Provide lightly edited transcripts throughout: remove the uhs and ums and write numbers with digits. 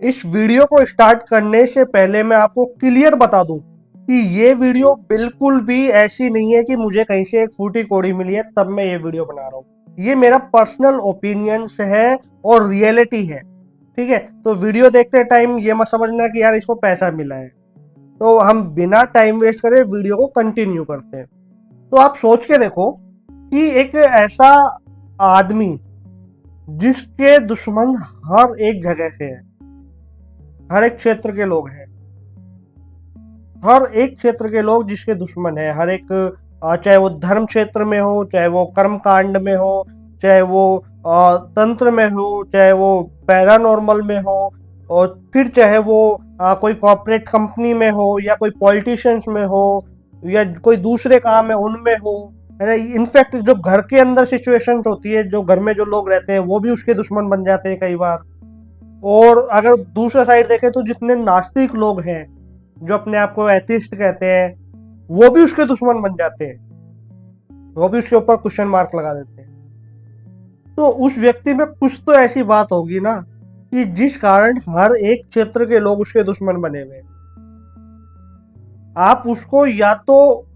इस वीडियो को स्टार्ट करने से पहले मैं आपको क्लियर बता दूं कि ये वीडियो बिल्कुल भी ऐसी नहीं है कि मुझे कहीं से एक फूटी कोड़ी मिली है तब मैं ये वीडियो बना रहा हूँ। ये मेरा पर्सनल ओपिनियंस है और रियलिटी है। ठीक है, तो वीडियो देखते टाइम ये मत समझना कि यार इसको पैसा मिला है। तो हम बिना टाइम वेस्ट करे वीडियो को कंटिन्यू करते हैं। तो आप सोच के देखो कि एक ऐसा आदमी जिसके दुश्मन हर एक जगह से है, हर एक क्षेत्र के लोग हैं, हर एक क्षेत्र के लोग जिसके दुश्मन है, हर एक चाहे वो धर्म क्षेत्र में हो, चाहे वो कर्म कांड में हो, चाहे वो तंत्र में हो, चाहे वो पैरानॉर्मल में हो, और फिर चाहे वो कोई कॉर्पोरेट कंपनी में हो, या कोई पॉलिटिशियंस में हो, या कोई दूसरे काम है उनमें हो, है ना। इनफैक्ट जो घर के अंदर सिचुएशंस होती है, जो घर में जो लोग रहते हैं वो भी उसके दुश्मन बन जाते हैं कई बार। और अगर दूसरा साइड देखें तो जितने नास्तिक लोग हैं, जो अपने आप को एथिस्ट कहते हैं, वो भी उसके दुश्मन बन जाते हैं, वो भी उसके ऊपर क्वेश्चन मार्क लगा देते हैं। तो उस व्यक्ति में कुछ तो ऐसी बात होगी ना कि जिस कारण हर एक क्षेत्र के लोग उसके दुश्मन बने हुए हैं। आप उसको या तो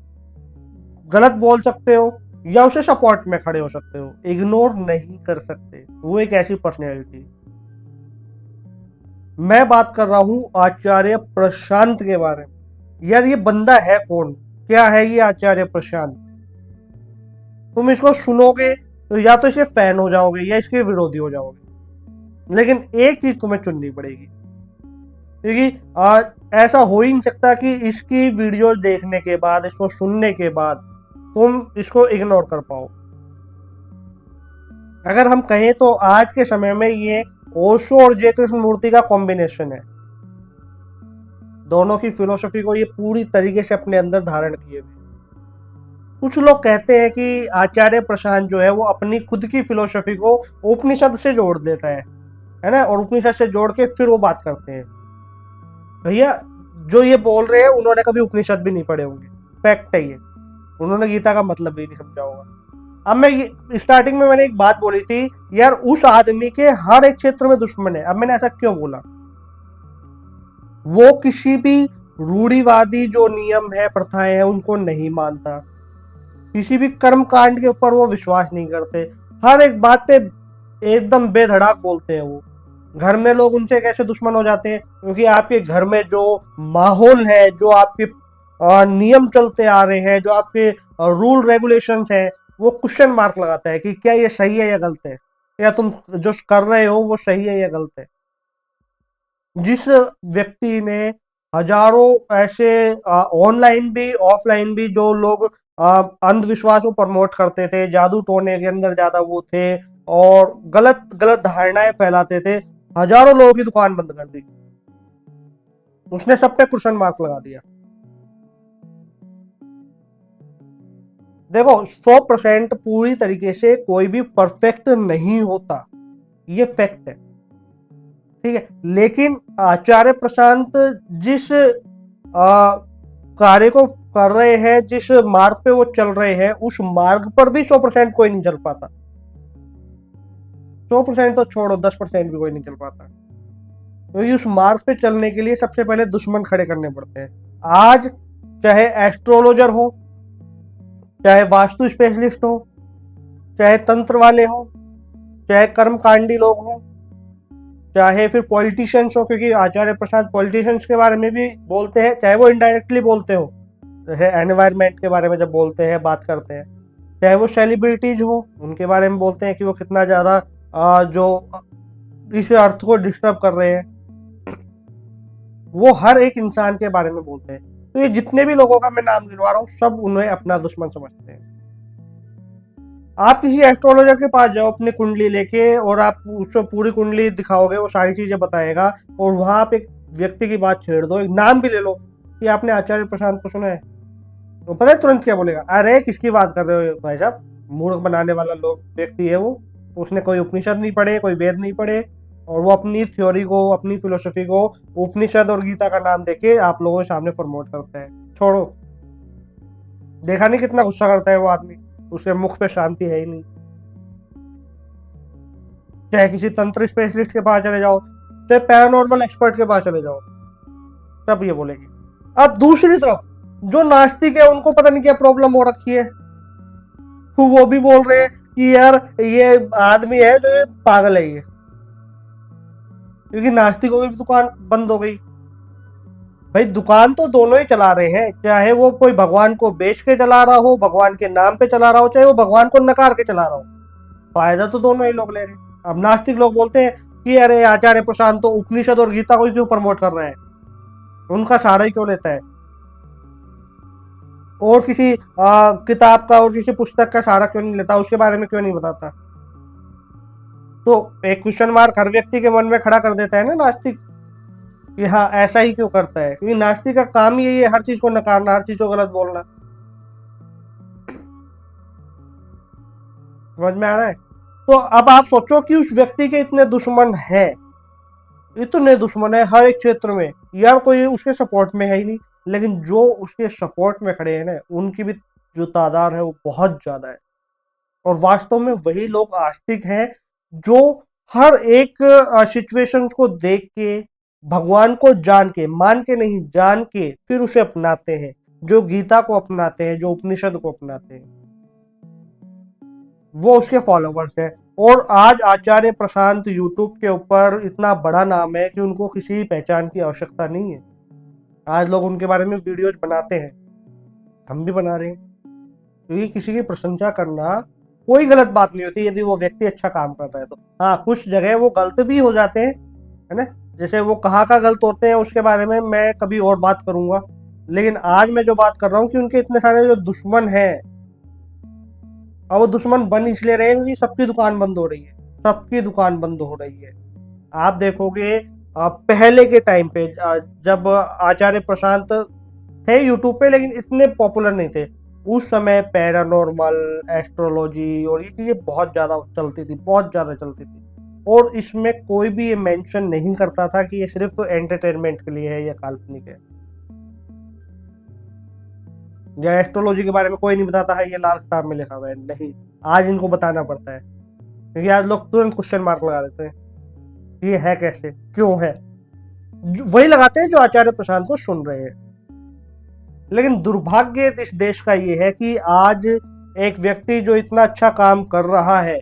गलत बोल सकते हो या उसे सपोर्ट में खड़े हो सकते हो, इग्नोर नहीं कर सकते। वो एक ऐसी पर्सनैलिटी। मैं बात कर रहा हूं आचार्य प्रशांत के बारे में। यार ये बंदा है कौन, क्या है ये आचार्य प्रशांत? तुम इसको सुनोगे तो या तो इसके फैन हो जाओगे या इसके विरोधी हो जाओगे, लेकिन एक चीज तुम्हें चुननी पड़ेगी, क्योंकि ऐसा हो ही नहीं सकता कि इसकी वीडियो देखने के बाद, इसको सुनने के बाद तुम इसको इग्नोर कर पाओ। अगर हम कहें तो आज के समय में ये ओशो और जय कृष्ण मूर्ति का कॉम्बिनेशन है। दोनों की फिलोसफी को ये पूरी तरीके से अपने अंदर धारण किए हुए। कुछ लोग कहते हैं कि आचार्य प्रशांत जो है वो अपनी खुद की फिलोसफी को उपनिषद से जोड़ देता है ना, और उपनिषद से जोड़ के फिर वो बात करते हैं। भैया जो ये बोल रहे हैं उन्होंने कभी उपनिषद भी नहीं पढ़े होंगे, फैक्ट है ये। उन्होंने गीता का मतलब भी नहीं समझा होगा। अब मैं स्टार्टिंग में मैंने एक बात बोली थी, यार उस आदमी के हर एक क्षेत्र में दुश्मन है। अब मैंने ऐसा क्यों बोला? वो किसी भी रूढ़िवादी जो नियम है, प्रथाएं हैं, उनको नहीं मानता। किसी भी कर्म कांड के ऊपर वो विश्वास नहीं करते। हर एक बात पे एकदम बेधड़ाक बोलते हैं वो। घर में लोग उनसे कैसे दुश्मन हो जाते हैं? क्योंकि आपके घर में जो माहौल है, जो आपके नियम चलते आ रहे हैं, जो आपके रूल रेगुलेशंस है, वो क्वेश्चन मार्क लगाता है कि क्या ये सही है या गलत है, या तुम जो कर रहे हो वो सही है या गलत है। जिस व्यक्ति ने हजारों ऐसे ऑनलाइन भी ऑफलाइन भी जो लोग अंधविश्वास को प्रमोट करते थे, जादू टोने के अंदर ज्यादा वो थे और गलत गलत धारणाएं फैलाते थे, हजारों लोगों की दुकान बंद कर दी। उसने सब पे क्वेश्चन मार्क लगा दिया। देखो 100% पूरी तरीके से कोई भी परफेक्ट नहीं होता, ये फैक्ट है। ठीक है, लेकिन आचार्य प्रशांत जिस कार्य को कर रहे हैं, जिस मार्ग पे वो चल रहे हैं, उस मार्ग पर भी 100% कोई नहीं चल पाता। 100% तो छोड़ो, 10% भी कोई नहीं चल पाता, क्योंकि उस मार्ग पे चलने के लिए सबसे पहले दुश्मन खड़े करने पड़ते हैं। आज चाहे एस्ट्रोलॉजर हो, चाहे वास्तु स्पेशलिस्ट हो, चाहे तंत्र वाले हो, चाहे कर्मकांडी लोग हो, चाहे फिर पॉलिटिशियंस हो, क्योंकि आचार्य प्रसाद पॉलिटिशियंस के बारे में भी बोलते हैं, चाहे वो इनडायरेक्टली बोलते हो, जैसे एनवायरमेंट के बारे में जब बोलते हैं, बात करते हैं, चाहे वो सेलिब्रिटीज हो, उनके बारे में बोलते हैं कि वो कितना ज्यादा जो इस अर्थ को डिस्टर्ब कर रहे हैं, वो हर एक इंसान के बारे में बोलते हैं। तो ये जितने भी लोगों का मैं नाम गिनवा रहा हूँ, सब उन्हें अपना दुश्मन समझते हैं। आप किसी एस्ट्रोलॉजर के पास जाओ अपनी कुंडली लेके, और आप उसको पूरी कुंडली दिखाओगे, वो सारी चीजें बताएगा, और वहां आप एक व्यक्ति की बात छेड़ दो, एक नाम भी ले लो कि आपने आचार्य प्रशांत को सुना है, तो पता है तुरंत क्या बोलेगा? अरे किसकी बात कर रहे हो भाई साहब, मूर्ख बनाने वाला लोग व्यक्ति है वो। उसने कोई उपनिषद नहीं पढ़े, कोई वेद नहीं पढ़े, और वो अपनी थ्योरी को, अपनी फिलोसफी को उपनिषद और गीता का नाम देके आप लोगों के सामने प्रमोट करता है। छोड़ो, देखा नहीं कितना गुस्सा करता है वो आदमी, उसके मुख पे शांति है ही नहीं। चाहे किसी तंत्र स्पेशलिस्ट के पास चले जाओ, चाहे पैरानॉर्मल एक्सपर्ट के पास चले जाओ, सब ये बोलेंगे। अब दूसरी तरफ जो नास्तिक है उनको पता नहीं क्या प्रॉब्लम हो रखी है, वो भी बोल रहे हैं कि यार ये आदमी है जो ये पागल है ये, क्योंकि नास्तिकों की दुकान बंद हो गई। भाई दुकान तो दोनों ही चला रहे हैं, चाहे वो कोई भगवान को बेच के चला रहा हो, भगवान के नाम पे चला रहा हो, चाहे वो भगवान को नकार के चला रहा हो, फायदा तो दोनों ही लोग ले रहे हैं। अब नास्तिक लोग बोलते हैं कि अरे आचार्य प्रशांत तो उपनिषद और गीता को क्यों प्रमोट कर रहे हैं, उनका सहारा ही क्यों लेता है, और किसी किताब का और किसी पुस्तक का सहारा क्यों नहीं लेता, उसके बारे में क्यों नहीं बताता। तो एक क्वेश्चन मार्क हर व्यक्ति के मन में खड़ा कर देता है ना नास्तिक, कि हाँ ऐसा ही क्यों करता है, क्योंकि नास्तिक का काम ही यही है, हर चीज को नकारना, हर चीज को गलत बोलना। समझ में आ रहा है? तो अब आप सोचो कि उस व्यक्ति के इतने दुश्मन हैं, इतने दुश्मन है हर एक क्षेत्र में, यार कोई उसके सपोर्ट में है ही नहीं, लेकिन जो उसके सपोर्ट में खड़े हैं ना, उनकी भी जो तादाद है वो बहुत ज्यादा है। और वास्तव में वही लोग आस्तिक हैं जो हर एक सिचुएशन को देख के, भगवान को जान के, मान के नहीं जान के फिर उसे अपनाते हैं, जो गीता को अपनाते हैं, जो उपनिषद को अपनाते हैं, वो उसके फॉलोवर्स हैं। और आज आचार्य प्रशांत यूट्यूब के ऊपर इतना बड़ा नाम है कि उनको किसी पहचान की आवश्यकता नहीं है। आज लोग उनके बारे में वीडियोज बनाते हैं, हम भी बना रहे हैं, क्योंकि किसी की प्रशंसा करना कोई गलत बात नहीं होती यदि वो व्यक्ति अच्छा काम कर रहा है तो। हाँ, कुछ जगह वो गलत भी हो जाते हैं, है ना, जैसे वो कहाँ का गलत होते हैं उसके बारे में मैं कभी और बात करूंगा। लेकिन आज मैं जो बात कर रहा हूँ कि उनके इतने सारे जो दुश्मन हैं, और वो दुश्मन बन इसलिए रहे हैं क्योंकि सबकी दुकान बंद हो रही है, सबकी दुकान बंद हो रही है। आप देखोगे पहले के टाइम पे जब आचार्य प्रशांत थे यूट्यूब पे, लेकिन इतने पॉपुलर नहीं थे, उस समय पैरानॉर्मल, एस्ट्रोलॉजी और ये चीजें बहुत ज्यादा चलती थी, बहुत ज्यादा चलती थी। और इसमें कोई भी ये मेंशन नहीं करता था कि ये सिर्फ एंटरटेनमेंट के लिए है या काल्पनिक है। या एस्ट्रोलॉजी के बारे में कोई नहीं बताता है ये लाल किताब में लिखा हुआ है, नहीं, आज इनको बताना पड़ता है, क्योंकि आज लोग तुरंत क्वेश्चन मार्क लगा देते हैं, ये है कैसे, क्यों है, वही लगाते हैं जो आचार्य प्रशांत को सुन रहे हैं। लेकिन दुर्भाग्य इस देश का ये है कि आज एक व्यक्ति जो इतना अच्छा काम कर रहा है,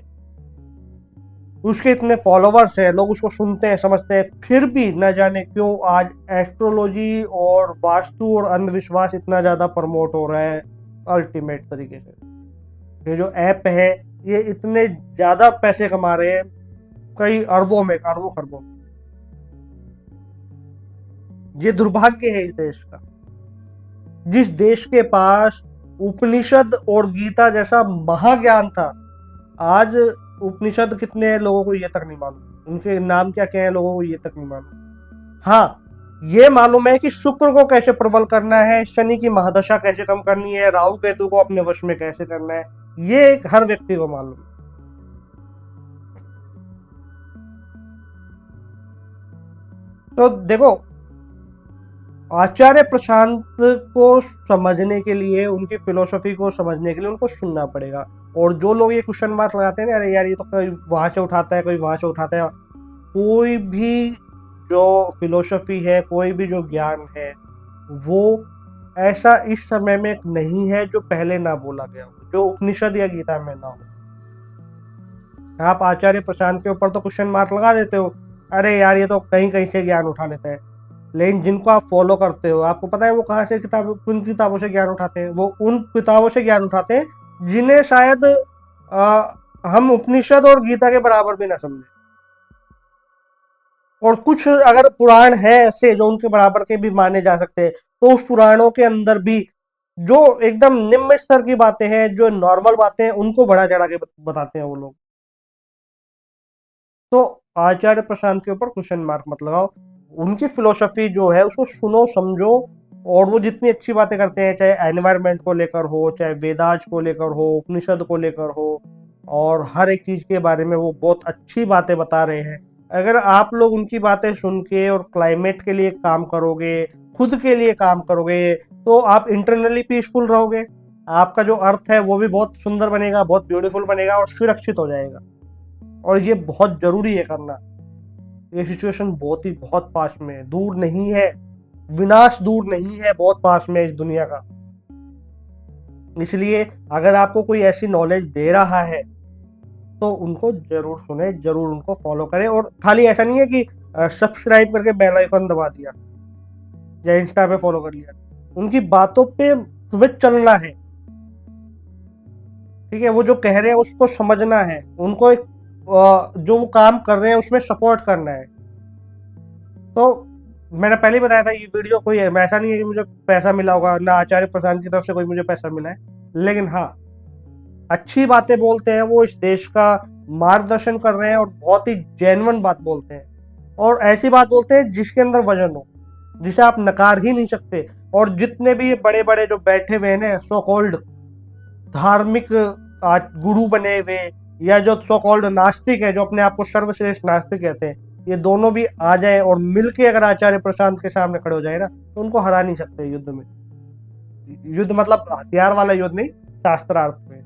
उसके इतने फॉलोवर्स हैं, लोग उसको सुनते हैं, समझते हैं, फिर भी न जाने क्यों आज एस्ट्रोलॉजी और वास्तु और अंधविश्वास इतना ज्यादा प्रमोट हो रहा है अल्टीमेट तरीके से। ये जो ऐप है ये इतने ज्यादा पैसे कमा रहे हैं, कई अरबों में, अरबों खरबों। ये दुर्भाग्य है इस देश का, जिस देश के पास उपनिषद और गीता जैसा महाज्ञान था। आज उपनिषद कितने हैं लोगों को ये तक नहीं मालूम, उनके नाम क्या क्या है लोगों को ये तक नहीं मालूम। हाँ, ये मालूम है कि शुक्र को कैसे प्रबल करना है, शनि की महादशा कैसे कम करनी है, राहु केतु को अपने वश में कैसे करना है, ये एक हर व्यक्ति को मालूम है। तो देखो, आचार्य प्रशांत को समझने के लिए, उनकी फिलोसफी को समझने के लिए उनको सुनना पड़ेगा। और जो लोग ये क्वेश्चन मार्क लगाते हैं ना, अरे यार ये तो कोई वहां से उठाता है, कोई वहां से उठाता है, कोई भी जो फिलोसफी है, कोई भी जो ज्ञान है, वो ऐसा इस समय में नहीं है जो पहले ना बोला गया हो, जो उपनिषद या गीता में ना हो। आप आचार्य प्रशांत के ऊपर तो क्वेश्चन मार्क लगा देते हो, अरे यार ये तो कहीं कहीं से ज्ञान उठा लेता है, लेकिन जिनको आप फॉलो करते हो आपको पता है वो कहाँ से किन किताबों से ज्ञान उठाते हैं। वो उन किताबों से ज्ञान उठाते हैं जिन्हें शायद हम उपनिषद और गीता के बराबर भी ना समझे। और कुछ अगर पुराण है ऐसे जो उनके बराबर के भी माने जा सकते हैं, तो उस पुराणों के अंदर भी जो एकदम निम्न स्तर की बातें हैं, जो नॉर्मल बातें हैं, उनको बढ़ा चढ़ा के बताते हैं वो लोग। तो आचार्य प्रशांत के ऊपर क्वेश्चन मार्क मत लगाओ, उनकी फिलोसफी जो है उसको सुनो, समझो। और वो जितनी अच्छी बातें करते हैं, चाहे एनवायरनमेंट को लेकर हो, चाहे वेदांत को लेकर हो, उपनिषद को लेकर हो, और हर एक चीज के बारे में वो बहुत अच्छी बातें बता रहे हैं। अगर आप लोग उनकी बातें सुन के और क्लाइमेट के लिए काम करोगे, खुद के लिए काम करोगे, तो आप इंटरनली पीसफुल रहोगे, आपका जो अर्थ है वो भी बहुत सुंदर बनेगा, बहुत ब्यूटीफुल बनेगा और सुरक्षित हो जाएगा। और ये बहुत जरूरी है करना। ये सिचुएशन बहुत पास में है, दूर नहीं है, विनाश दूर नहीं है, बहुत पास में है इस दुनिया का। इसलिए अगर आपको कोई ऐसी नॉलेज दे रहा है तो उनको जरूर सुने, जरूर उनको फॉलो करें। और खाली ऐसा नहीं है कि सब्सक्राइब करके बेल आइकन दबा दिया या इंस्टा पे फॉलो कर लिया, उनकी बातों पे तुम्हें चलना है, ठीक है। वो जो कह रहे हैं उसको समझना है, उनको एक जो वो काम कर रहे हैं उसमें सपोर्ट करना है। तो मैंने पहले ही बताया था, ये वीडियो कोई है ऐसा नहीं है कि मुझे पैसा मिला होगा, ना आचार्य प्रसाद की तरफ से कोई मुझे पैसा मिला है, लेकिन हाँ अच्छी बातें बोलते हैं, वो इस देश का मार्गदर्शन कर रहे हैं और बहुत ही जेन्युइन बात बोलते हैं, और ऐसी बात बोलते हैं जिसके अंदर वजन हो, जिसे आप नकार ही नहीं सकते। और जितने भी बड़े बड़े जो बैठे हुए हैं सो कॉल्ड धार्मिक गुरु बने हुए, या जो सो कॉल्ड नास्तिक है, जो अपने आप को सर्वश्रेष्ठ नास्तिक कहते हैं, ये दोनों भी आ जाए और मिलके अगर आचार्य प्रशांत के सामने खड़े हो जाए ना, तो उनको हरा नहीं सकते युद्ध में। युद्ध मतलब हथियार वाला युद्ध नहीं, शास्त्रार्थ में,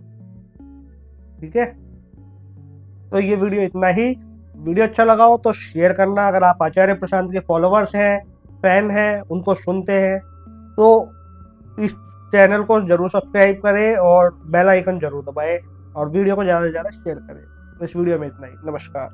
ठीक है। तो ये वीडियो इतना ही। वीडियो अच्छा लगा हो तो शेयर करना। अगर आप आचार्य प्रशांत के फॉलोवर्स हैं, फैन हैं, उनको सुनते हैं, तो इस चैनल को जरूर सब्सक्राइब करें और बेल आइकन जरूर दबाएं और वीडियो को ज़्यादा से ज़्यादा शेयर करें। तो इस वीडियो में इतना ही। नमस्कार।